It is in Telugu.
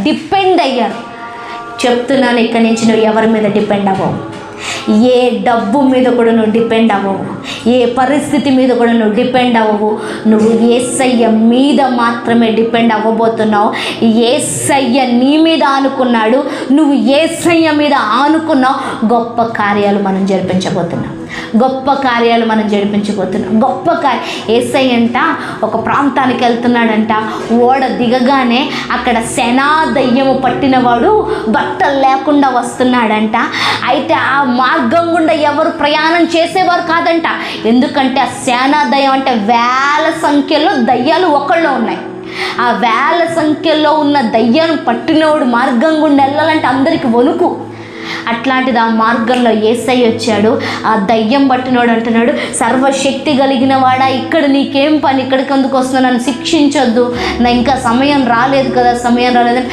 డిపెండ్ అయ్యారు. చెప్తున్నాను, ఇక్కడి నుంచి నువ్వు ఎవరి మీద డిపెండ్ అవ్వవు. ఏ డబ్బు మీద కూడా నువ్వు డిపెండ్ అవ్వవు. ఏ పరిస్థితి మీద కూడా నువ్వు డిపెండ్ అవ్వవు. నువ్వు యేసయ్య మీద మాత్రమే డిపెండ్ అవ్వబోతున్నావు. యేసయ్య నీ మీద ఆనుకున్నాడు, నువ్వు యేసయ్య మీద ఆనుకున్నావు. గొప్ప కార్యాలు మనం జరిపించబోతున్నాం. గొప్ప కార్యాలు మనం జరిపించబోతున్నాం. గొప్ప యేసయ్య అంట ఒక ప్రాంతానికి వెళ్తున్నాడంట. ఓడ దిగగానే అక్కడ శనా దయ్యము పట్టినవాడు బట్టలు లేకుండా వస్తున్నాడంట. అయితే ఆ మార్గం గుండా ఎవరు ప్రయాణం చేసేవారు కాదంట. ఎందుకంటే ఆ శనా దయ్యం అంటే వేల సంఖ్యలో దయ్యాలు ఒకళ్ళు ఉన్నాయి. ఆ వేల సంఖ్యలో ఉన్న దయ్యాన్ని పట్టినవాడు మార్గం గుండా వెళ్ళాలంటే అందరికి వణుకు. అట్లాంటిది ఆ మార్గంలో యేసయ్య వచ్చాడు. ఆ దయ్యం పట్టినోడు అంటున్నాడు, సర్వశక్తి కలిగిన వాడా, ఇక్కడ నీకేం పని, ఇక్కడికి ఎందుకు వస్తున్నావు, నన్ను శిక్షించొద్దు, నా ఇంకా సమయం రాలేదు కదా, సమయం రాలేదని